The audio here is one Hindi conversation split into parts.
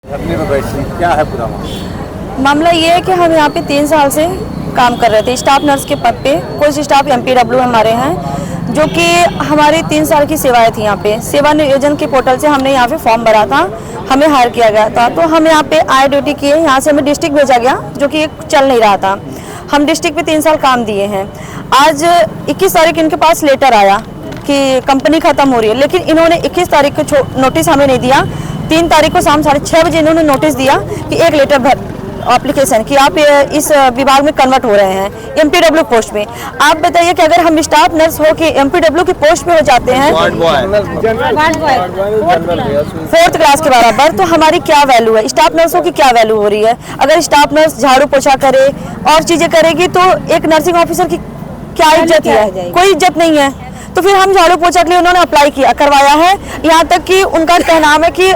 क्या है पूरा मामला ये है कि हम यहाँ पे 3 साल से काम कर रहे थे स्टाफ नर्स के पद पे। कुछ स्टाफ MPW हमारे हैं जो कि हमारी 3 साल की सेवाएं थी। यहाँ पे सेवा नियोजन के पोर्टल से हमने यहाँ पे फॉर्म भरा था, हमें हायर किया गया था। तो हम यहाँ पे आए, ड्यूटी किए, यहाँ से हमें डिस्ट्रिक्ट भेजा गया जो कि चल नहीं रहा था। हम डिस्ट्रिक्ट पे 3 साल काम दिए हैं। आज 21 तारीख इनके पास लेटर आया कि कंपनी ख़त्म हो रही है, लेकिन इन्होंने 21 तारीख को नोटिस हमें नहीं दिया। 3 तारीख को शाम 6:30 बजे इन्होंने नोटिस दिया कि एक लेटर भर एप्लीकेशन कि आप इस विभाग में कन्वर्ट हो रहे हैं MPW पोस्ट में। आप बताइए कि अगर हम स्टाफ नर्स हो कि MPW की पोस्ट पे हो जाते हैं 4th क्लास के बराबर, तो हमारी क्या वैल्यू है? स्टाफ नर्सों की क्या वैल्यू हो रही है? अगर स्टाफ नर्स झाड़ू पोछा करे और चीज़ें करेगी तो एक नर्सिंग ऑफिसर की क्या इज्जत है? कोई इज्जत नहीं है। तो फिर हम झाड़ू पोछा के लिए उन्होंने अप्लाई करवाया है। यहाँ तक कि उनका कहना है कि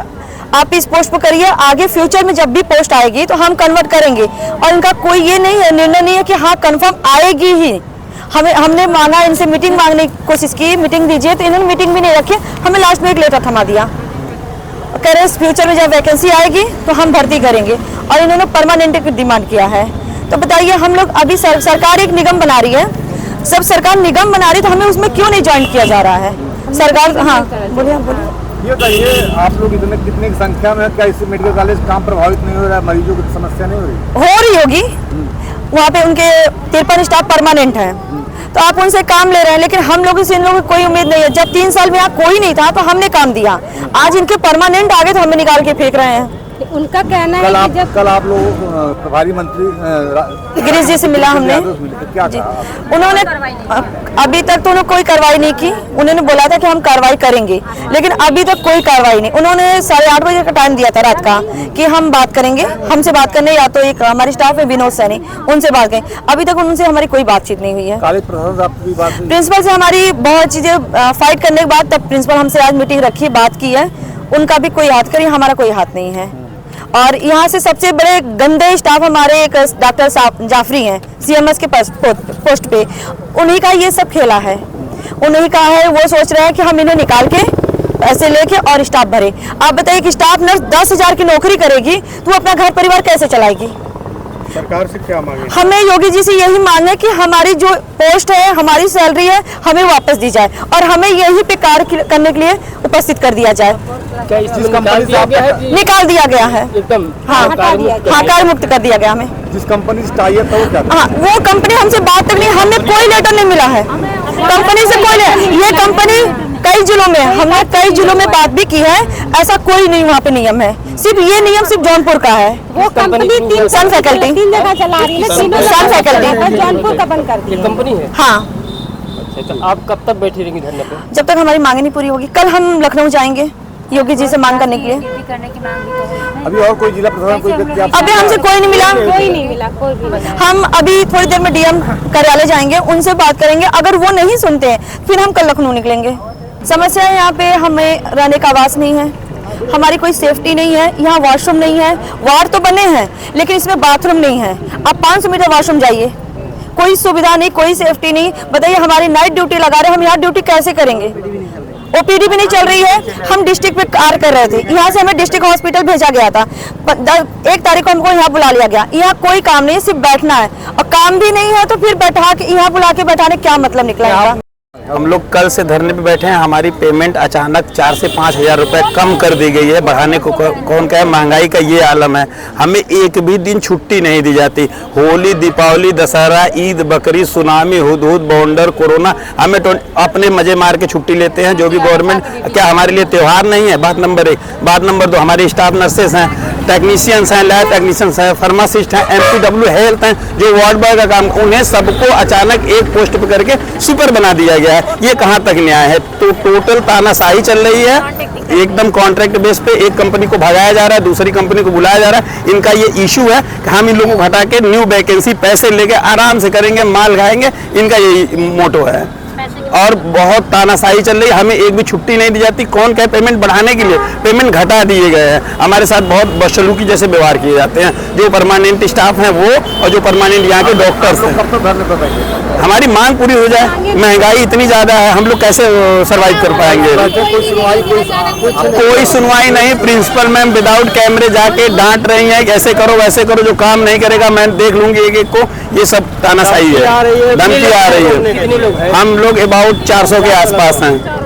आप इस पोस्ट पर करिए, आगे फ्यूचर में जब भी पोस्ट आएगी तो हम कन्वर्ट करेंगे। और इनका कोई ये नहीं है, निर्णय नहीं है कि हाँ कन्फर्म आएगी ही। हमने मांगा, इनसे मीटिंग मांगने की कोशिश की, मीटिंग दीजिए, तो इन्होंने मीटिंग भी नहीं रखी। हमें लास्ट में एक लेटर थमा दिया, कह रहे फ्यूचर में जब वैकेंसी आएगी तो हम भर्ती करेंगे। और इन्होंने परमानेंट की डिमांड किया है। तो बताइए, हम लोग अभी सरकार एक निगम बना रही है, सब सरकार निगम बना रही, तो हमें उसमें क्यों नहीं ज्वाइन किया जा रहा है? सरकार, हाँ बोलिए, बोलिए। ये बताइए, आप लोग कितने की संख्या में, क्या इस मेडिकल कॉलेज काम प्रभावित नहीं हो रहा है? मरीजों की समस्या नहीं हो रही होगी? वहाँ पे उनके 53 स्टाफ परमानेंट हैं, तो आप उनसे काम ले रहे हैं, लेकिन हम लोगों से इन लोगों की कोई उम्मीद नहीं है। जब 3 साल में यहाँ कोई नहीं था तो हमने काम दिया, आज इनके परमानेंट आ गए तो हमें निकाल के फेंक रहे हैं। उनका कहना है कि जब कल आप लोग प्रभारी मंत्री गिरीश जी से मिला हमने, क्या उन्होंने अभी तक तो उन्होंने कोई कार्रवाई नहीं की। उन्होंने बोला था कि हम कार्रवाई करेंगे, लेकिन अभी तक कोई कार्रवाई नहीं। उन्होंने 8:30 बजे का टाइम दिया था रात का कि हम बात करेंगे, हमसे बात करने, या तो एक हमारे स्टाफ है विनोद सैनी, उनसे बात करें। अभी तक उनसे हमारी कोई बातचीत नहीं हुई है। प्रिंसिपल से हमारी बहुत चीजें फाइट करने के बाद तब प्रिंसिपल हमसे आज मीटिंग रखी, बात की है। उनका भी कोई हाथ करी, हमारा कोई हाथ नहीं है। और यहाँ से सबसे बड़े गंदे स्टाफ हमारे एक डॉक्टर जाफरी हैं, CMS के पोस्ट पे। उन्हीं का ये सब खेला है, उन्हीं का है। वो सोच रहे हैं कि हम इन्हें निकाल के पैसे लेके और स्टाफ भरे। आप बताइए कि स्टाफ नर्स 10,000 की नौकरी करेगी तो अपना घर परिवार कैसे चलाएगी? सरकार से क्या मांगे? हमें योगी जी से यही मांग है कि हमारी जो पोस्ट है, हमारी सैलरी है, हमें वापस दी जाए और हमें यही पे कार्य करने के लिए उपस्थित कर दिया जाए। क्या इसमें निकाल दिया गया है? निकाल दिया गया है एकदम, हाँ, कार्य मुक्त कर दिया गया हमें। जिस कंपनी से टाई था वो क्या था? हाँ, वो कंपनी हमसे बात तक नहीं, हमें कोई लेटर नहीं मिला है कंपनी से। कोई ये कंपनी कई जिलों में, हमने कई जिलों में बात भी की है, ऐसा कोई नहीं वहाँ पे नियम है। सिर्फ ये नियम सिर्फ जौनपुर का है। वो कंपनी 3 फैकल्टी 3 जगह चला रही है, सन फैकल्टी जौनपुर का बंद कर दिया। ये कंपनी है? हाँ। अच्छा, तो आप कब तक बैठी रहेंगी धरने पे? जब तक हमारी मांग नहीं पूरी होगी। कल हम लखनऊ जाएंगे योगी जी से मांग करने के लिए। अभी और कोई जिला प्रशासन कोई व्यक्ति अभी हमसे कोई नहीं मिला, कोई नहीं मिला, कोई भी नहीं। हम अभी थोड़ी देर में DM कार्यालय जाएंगे, उनसे बात करेंगे। अगर वो नहीं सुनते हैं फिर हम कल लखनऊ निकलेंगे। समस्या है यहाँ पे, हमें रहने का आवास नहीं है, हमारी कोई सेफ्टी नहीं है, यहाँ वॉशरूम नहीं है। वार्ड तो बने हैं लेकिन इसमें बाथरूम नहीं है। आप 500 मीटर वॉशरूम जाइए, कोई सुविधा नहीं, कोई सेफ्टी नहीं। बताइए, हमारी नाइट ड्यूटी लगा रहे, हम यहाँ ड्यूटी कैसे करेंगे? OPD भी नहीं चल रही है। हम डिस्ट्रिक्ट पे कार्य कर रहे थे, यहाँ से हमें डिस्ट्रिक्ट हॉस्पिटल भेजा गया था। 1 तारीख को हमको यहाँ बुला लिया गया। यहाँ कोई काम नहीं है, सिर्फ बैठना है, और काम भी नहीं है तो फिर बैठा के यहाँ बुला के बैठाने क्या मतलब निकला? हम लोग कल से धरने पे बैठे हैं। हमारी पेमेंट अचानक 4 से 5 हज़ार रुपये कम कर दी गई है। बढ़ाने को कौन कहे? महंगाई का ये आलम है। हमें एक भी दिन छुट्टी नहीं दी जाती। होली, दीपावली, दशहरा, ईद, बकरी, सुनामी, हुदहुद, बाउंडर, कोरोना, हमें अपने मजे मार के छुट्टी लेते हैं। जो भी गवर्नमेंट, क्या हमारे लिए त्यौहार नहीं है? बात नंबर 1। बात नंबर 2, हमारी स्टाफ नर्सेस हैं, टेक्नीशियंस हैं, लैब टेक्नीशियंस हैं, फार्मासिस्ट हैं, MPW हेल्थ हैं, जो वार्ड बॉय का काम, उन्हें सबको अचानक एक पोस्ट पर करके सुपर बना दिया गया है। ये कहाँ तक न्याय है? तो टोटल तानाशाही चल रही है, एकदम कॉन्ट्रैक्ट बेस पे। एक कंपनी को भगाया जा रहा है, दूसरी कंपनी को बुलाया जा रहा है। इनका ये इशू है कि हम इन लोगों को हटा के न्यू वैकेंसी पैसे लेके आराम से करेंगे, माल खाएंगे। इनका यही मोटो है। और बहुत तानाशाही चल रही है, हमें एक भी छुट्टी नहीं दी जाती। कौन कहे पेमेंट बढ़ाने के लिए, पेमेंट घटा दिए गए हैं। हमारे साथ बहुत बदसलूकी जैसे व्यवहार किए जाते हैं, जो परमानेंट स्टाफ हैं वो और जो परमानेंट यहाँ के डॉक्टर्स हैं। कब तक धरने पर बैठे? हमारी मांग पूरी हो जाए। महंगाई इतनी ज़्यादा है, हम लोग कैसे सर्वाइव कर पाएंगे? कोई सुनवाई नहीं। प्रिंसिपल मैम विदाउट कैमरे जाके डांट रही हैं, ऐसे करो वैसे करो, जो काम नहीं करेगा मैं देख लूंगी एक एक को। ये सब तानाशाही है, धमकी आ रही है। हम लोग अबाउट 400 के आसपास हैं।